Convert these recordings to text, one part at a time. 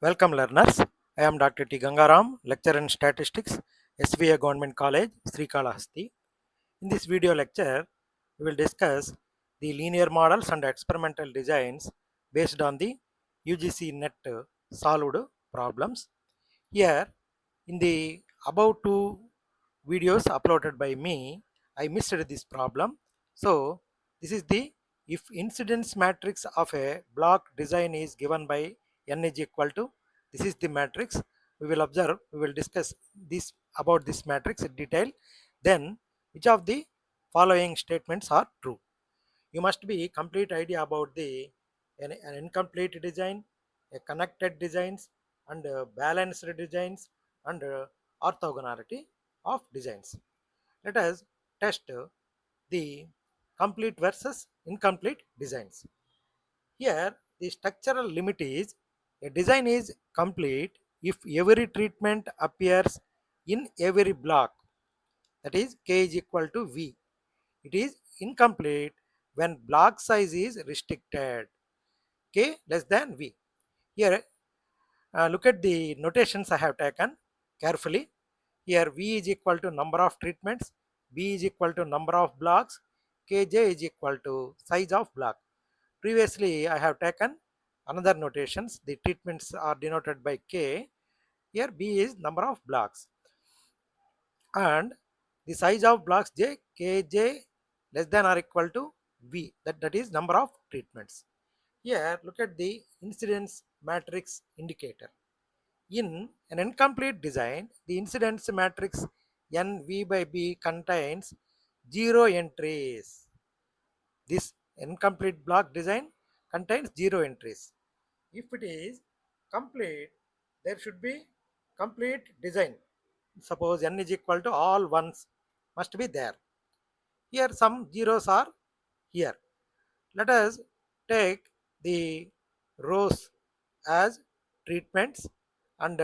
Welcome learners. I am Dr. T. Gangaram, lecturer in statistics, SVA Government College, Srikalahasti. In this video lecture, we will discuss the linear models and experimental designs based on the UGC NET solved problems. Here, in the above two videos uploaded by me, I missed this problem. So, this is the if incidence matrix of a block design is given by n is equal to, this is the matrix. We will observe, we will discuss this about this matrix in detail. Then, which of the following statements are true? You must be complete idea about the an incomplete design, a connected designs, and balanced designs, and orthogonality of designs. Let us test the complete versus incomplete designs. Here, the structural limit is a design is complete if every treatment appears in every block, that is k is equal to v. It is incomplete when block size is restricted, k less than v. Here, look at the notations I have taken carefully. Here, v is equal to number of treatments, b is equal to number of blocks, kj is equal to size of block. Previously, I have taken another notations. The treatments are denoted by k. Here, b is number of blocks, and the size of blocks j, kj less than or equal to v, that is number of treatments. Here, look at the incidence matrix indicator. In an incomplete design, the incidence matrix nv by b contains 0 entries. This incomplete block design contains 0 entries. If it is complete, there should be complete design. Suppose n is equal to all ones must be there. Here some zeros are here. Let us take the rows as treatments and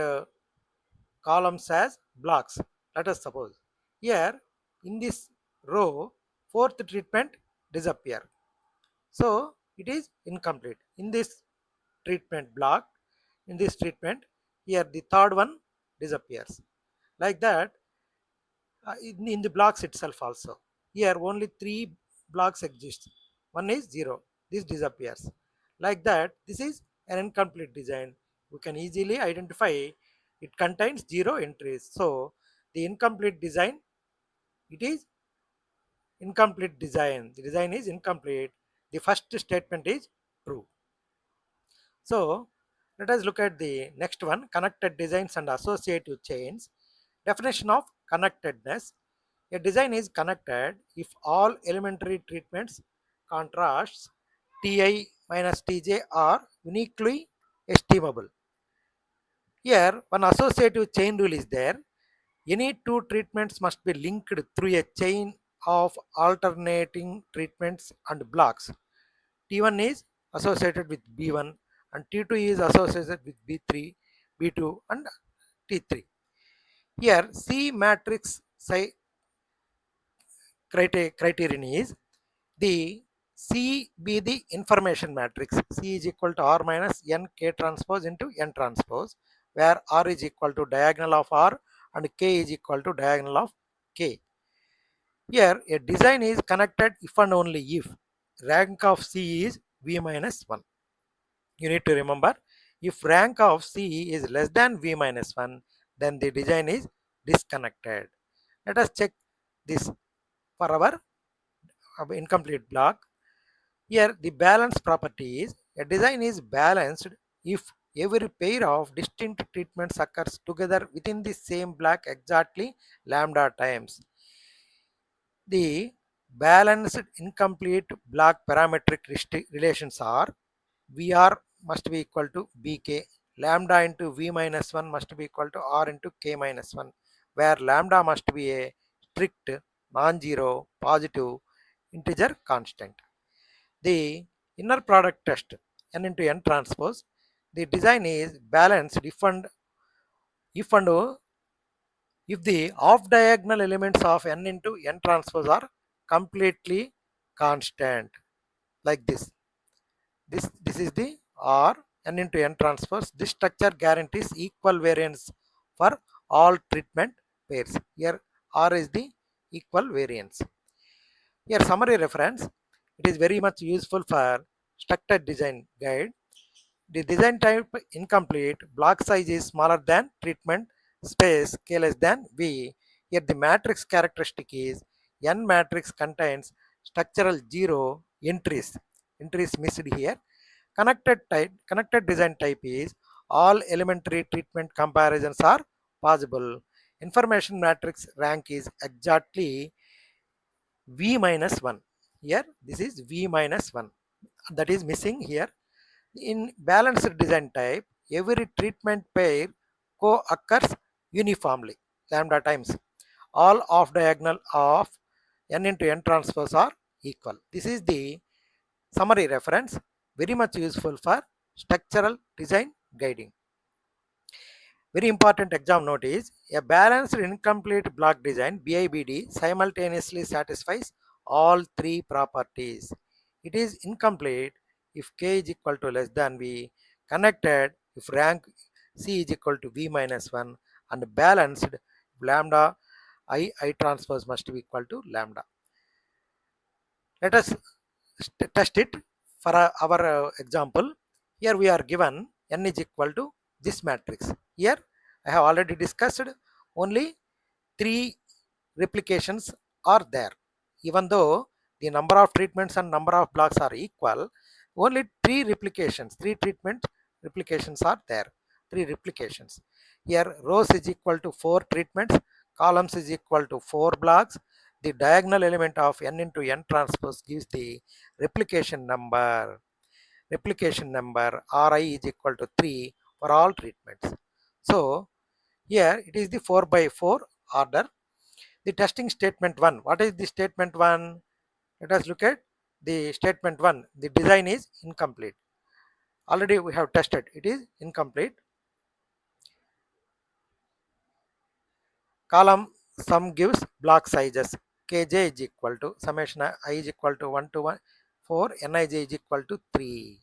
columns as blocks. Let us suppose here in this row fourth treatment disappear. So it is incomplete. In this treatment block, in this treatment, here the third one disappears. Like that, in the blocks itself also. Here only 3 blocks exist. One is 0. This disappears. Like that, this is an incomplete design. We can easily identify it contains 0 entries. So the incomplete design, it is incomplete design. The design is incomplete. The first statement is true. So let us look at the next one, connected designs and associative chains. Definition of connectedness. A design is connected if all elementary treatments contrasts Ti minus Tj are uniquely estimable. Here, one associative chain rule is there. Any two treatments must be linked through a chain of alternating treatments and blocks. T1 is associated with B1 and T2 is associated with B3, B2 and T3. Here, C matrix criterion is the C be the information matrix. C is equal to R minus N K transpose into N transpose, where R is equal to diagonal of R and K is equal to diagonal of K. Here, a design is connected if and only if rank of C is V minus 1. You need to remember, if rank of C is less than V minus 1, then the design is disconnected. Let us check this for our incomplete block. Here the balance property is a design is balanced if every pair of distinct treatments occurs together within the same block exactly lambda times. The balanced incomplete block parametric relations are Vr must be equal to Bk, lambda into V minus 1 must be equal to R into K minus 1, where lambda must be a strict non-zero positive integer constant. The inner product test n into n transpose, the design is balanced if the off diagonal elements of n into n transpose are completely constant, like this. This is the R n into n transpose. This structure guarantees equal variance for all treatment pairs. Here R is the equal variance. Here summary reference. It is very much useful for structured design guide. The design type incomplete, block size is smaller than treatment space, k less than V. Here the matrix characteristic is n matrix contains structural 0 entries. Entries missed here. Connected design type is all elementary treatment comparisons are possible. Information matrix rank is exactly V minus 1. Here this is V minus 1. That is missing here. In balanced design type, every treatment pair co-occurs uniformly, lambda times. All off diagonal of n into n transpose are equal. This is the summary reference, very much useful for structural design guiding. Very important exam note is a balanced incomplete block design BIBD simultaneously satisfies all three properties. It is incomplete if k is equal to less than V, connected if rank C is equal to V minus 1, and balanced if lambda I transpose must be equal to lambda. Let us test it for our example. Here we are given n is equal to this matrix. Here I have already discussed only 3 replications are there. Even though the number of treatments and number of blocks are equal, only 3 replications, 3 treatment replications are there. 3 replications. Here rows is equal to 4 treatments, columns is equal to 4 blocks. The diagonal element of n into n transpose gives the replication number. Replication number Ri is equal to 3 for all treatments. So here it is the 4 by 4 order. The testing statement 1. What is the statement 1? Let us look at the statement 1. The design is incomplete. Already we have tested. It is incomplete. Column sum gives block sizes. Kj is equal to summation I is equal to 1 to 1 4, Nij is equal to 3.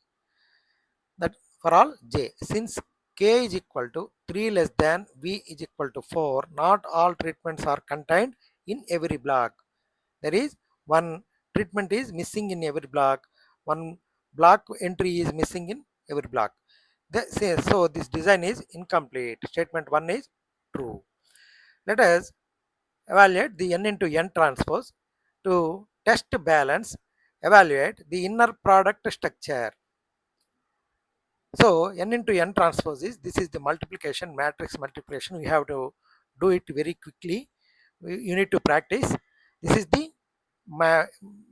That for all j. Since k is equal to 3 less than V is equal to 4, not all treatments are contained in every block. There is one treatment is missing in every block, one block entry is missing in every block. So this design is incomplete. Statement 1 is true. Let us evaluate the n into n transpose to test balance, evaluate the inner product structure. So n into n transpose is, this is the multiplication, matrix multiplication. We have to do it very quickly. You need to practice. This is the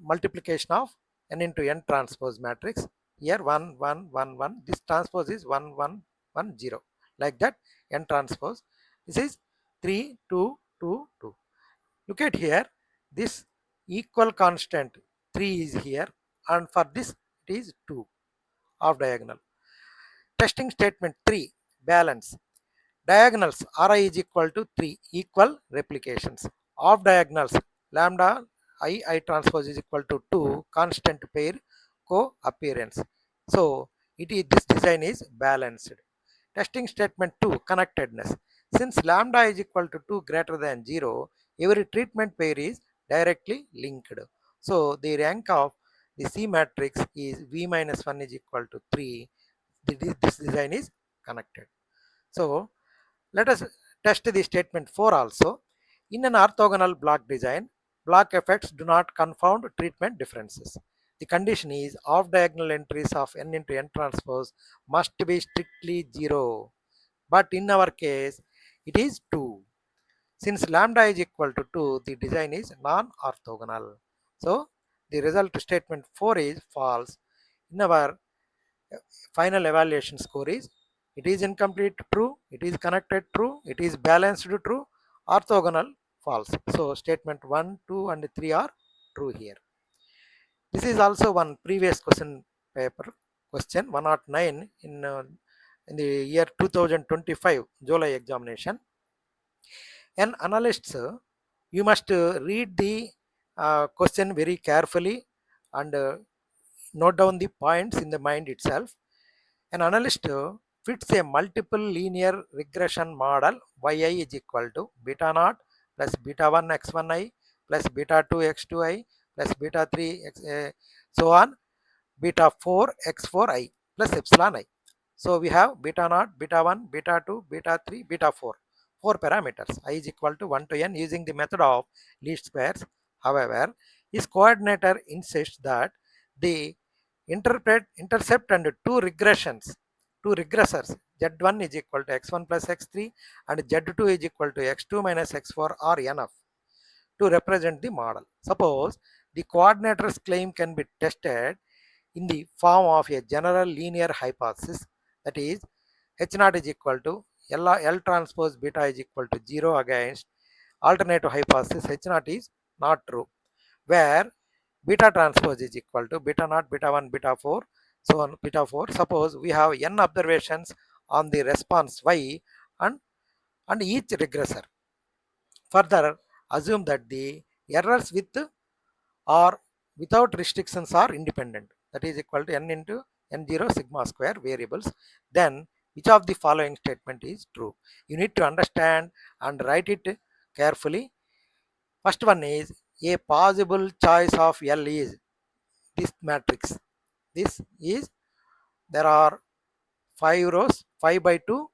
multiplication of n into n transpose matrix. Here 1 1 1 1. This transpose is 1 1 1 0. Like that, n transpose. This is 3 2 2 2. Look at here. This equal constant 3 is here, and for this it is 2 off diagonal. Testing statement 3, balance. Diagonals Ri is equal to 3 equal replications. Off diagonals lambda I transpose is equal to 2 constant pair co-appearance. So it is, this design is balanced. Testing statement 2, connectedness. Since lambda is equal to 2 greater than 0, every treatment pair is directly linked. So the rank of the C matrix is V minus 1 is equal to 3. This design is connected. So let us test the statement 4 also. In an orthogonal block design, block effects do not confound treatment differences. The condition is off diagonal entries of n into n transpose must be strictly 0. But in our case, it is 2. Since lambda is equal to 2, the design is non-orthogonal. So the result statement 4 is false. In our final evaluation score is, it is incomplete true, it is connected true, it is balanced true, orthogonal false. So statement 1 2 and 3 are true here. This is also one previous question paper, question 109 in the year 2025 July examination. An analyst, you must read the question very carefully and note down the points in the mind itself. An analyst fits a multiple linear regression model yi is equal to beta naught plus beta 1 x1i plus beta 2 x2i plus beta 3 x, so on beta 4 x4i plus epsilon I. So we have beta naught, beta 1, beta 2, beta 3, beta 4. 4 parameters I is equal to 1 to n using the method of least squares. However, his coordinator insists that the intercept and two regressors z1 is equal to x1 plus x3 and z2 is equal to x2 minus x4 are enough to represent the model. Suppose the coordinator's claim can be tested in the form of a general linear hypothesis, that is H naught is equal to L transpose beta is equal to 0 against alternative hypothesis H naught is not true, where beta transpose is equal to beta naught, beta 1, beta 4, so on beta 4. Suppose we have n observations on the response y and, each regressor. Further, assume that the errors with or without restrictions are independent, that is equal to n into n0 sigma square variables. Then which of the following statement is true? You need to understand and write it carefully. First one is, a possible choice of L is this matrix. This is, there are 5 rows, 5 by 2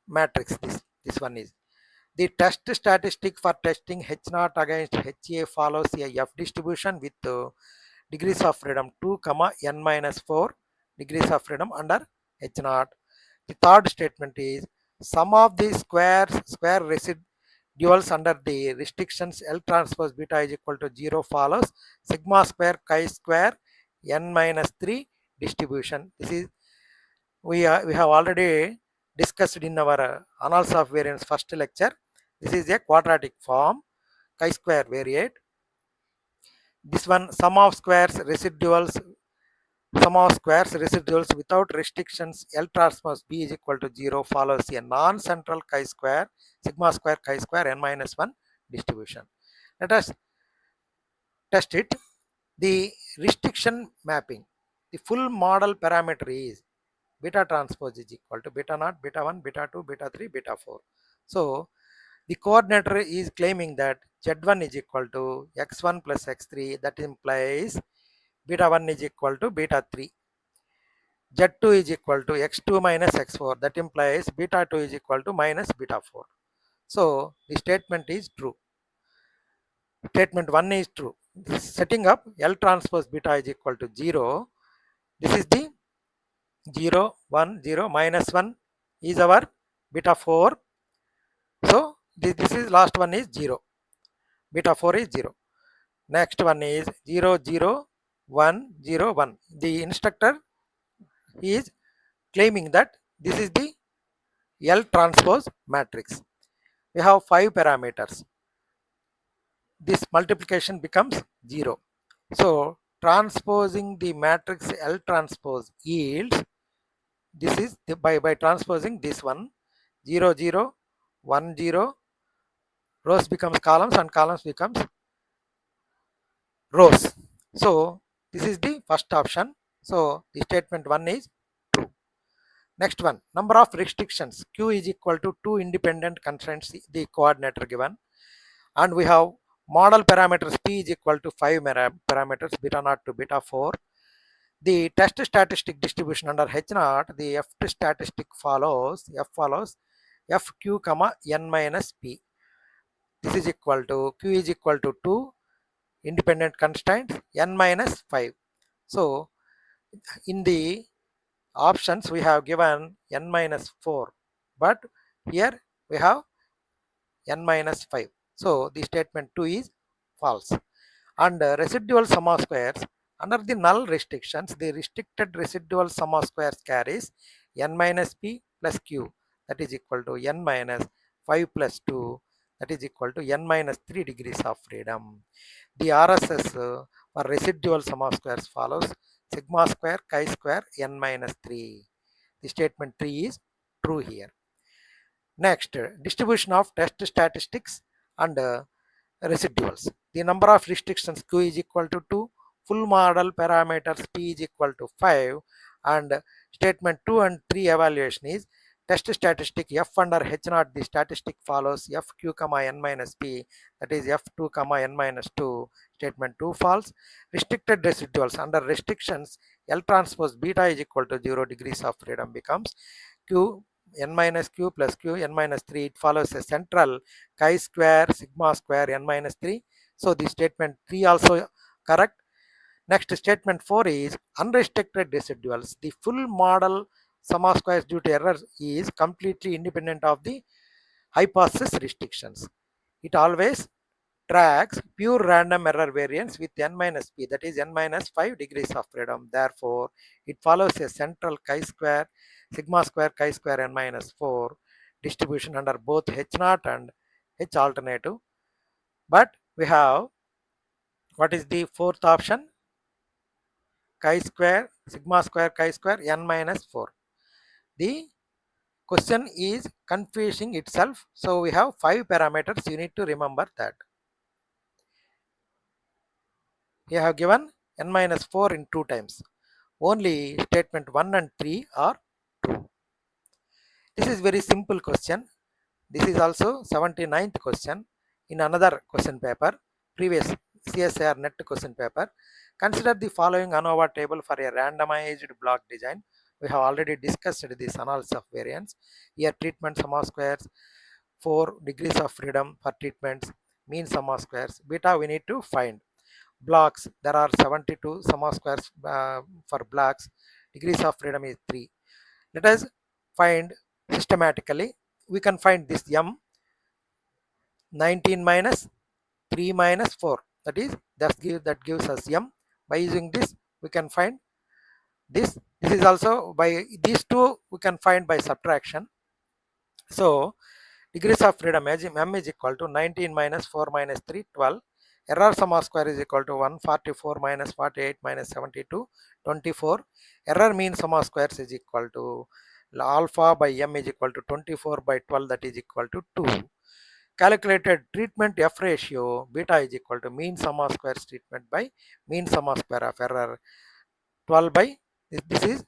matrix. This one is. The test statistic for testing H naught against HA follows a F distribution with degrees of freedom 2, n minus 4 degrees of freedom under H naught. The third statement is, sum of the square residuals under the restrictions L transpose beta is equal to 0 follows sigma square chi square n minus 3 distribution. This is, we have already discussed in our analysis of variance first lecture. This is a quadratic form, chi-square variate. This one, sum of squares residuals without restrictions L transpose B is equal to 0 follows a non-central chi-square sigma square chi-square n minus 1 distribution. Let us test it. The restriction mapping, the full model parameter is beta transpose is equal to beta naught, beta 1, beta 2, beta 3, beta 4. So the coordinator is claiming that z1 is equal to x1 plus x3, that implies beta 1 is equal to beta 3. z2 is equal to x2 minus x4, that implies beta 2 is equal to minus beta 4. So the statement is true. Statement 1 is true. Setting up L transpose beta is equal to 0. This is the 0, 1, 0, minus 1 is our beta 4. So this is last one is 0. Beta 4 is 0. Next one is 0, 0, 1, 0, 1. The instructor is claiming that this is the L transpose matrix. We have 5 parameters. This multiplication becomes 0. So transposing the matrix L transpose yields, this is the, by transposing this one, 0, 0, 1, 0, rows becomes columns and columns becomes rows. So this is the first option. So the statement 1 is true. Next one, number of restrictions q is equal to 2 independent constraints, the coordinator given, and we have model parameters p is equal to 5 parameters beta naught to beta 4. The test statistic distribution under H naught, the F statistic follows fq comma n minus p. This is equal to, q is equal to 2 independent constraints n minus 5. So in the options we have given n minus 4, but here we have n minus 5. So the statement 2 is false. And residual sum of squares, under the null restrictions, the restricted residual sum of squares carries n minus p plus q, that is equal to n minus 5 plus 2, that is equal to n minus 3 degrees of freedom. The RSS for residual sum of squares follows sigma square chi square n minus 3. The statement 3 is true here. Next, distribution of test statistics and residuals. The number of restrictions q is equal to 2, full model parameters p is equal to 5, and Statement 2 and 3 evaluation is test statistic f under h naught. The statistic follows fq comma n minus p, that is f2 comma n minus 2. Statement 2 false. Restricted residuals under restrictions L transpose beta is equal to 0 degrees of freedom becomes q n minus q plus q n minus 3. It follows a central chi square sigma square n minus 3. So the statement 3 also correct. Next, statement 4 is unrestricted residuals. The full model sum of squares due to error is completely independent of the hypothesis restrictions. It always tracks pure random error variance with n minus p, that is n minus 5 degrees of freedom. Therefore, it follows a central chi square sigma square chi square n minus 4 distribution under both h naught and h alternative. But we have, what is the fourth option? Chi square sigma square chi square n minus 4. The question is confusing itself, so we have 5 parameters. You need to remember that. Here I have given n minus 4 in 2 times. Only statement 1 and 3 are true. This is very simple question. This is also 79th question in another question paper, previous CSIR net question paper. Consider the following ANOVA table for a randomized block design. We have already discussed this analysis of variance. Here treatment sum of squares, 4 degrees of freedom for treatments, mean sum of squares, beta we need to find. Blocks, there are 72 sum of squares for blocks, degrees of freedom is 3. Let us find systematically. We can find this m 19 minus 3 minus 4, that gives us m. By using this we can find this is also, by these two we can find by subtraction. So degrees of freedom m is equal to 19 minus 4 minus 3 12. Error sum of square is equal to 144 minus 48 minus 72 24. Error mean sum of squares is equal to alpha by m is equal to 24 by 12, that is equal to 2. Calculated treatment F ratio beta is equal to mean sum of squares treatment by mean sum of square of error 12 by this is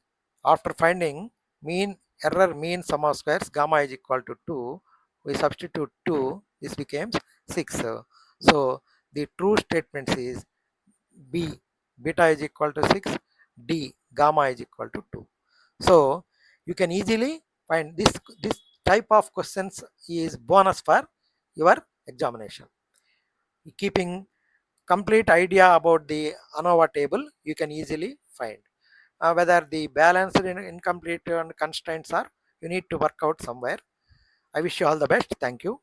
after finding mean error mean sum of squares gamma is equal to 2. We substitute 2, this becomes 6. So the true statement is B, beta is equal to 6, D, gamma is equal to 2. So you can easily find this type of questions is bonus for your examination. Keeping complete idea about the ANOVA table, you can easily find whether the balanced and incomplete and constraints are, you need to work out somewhere. I wish you all the best. Thank you.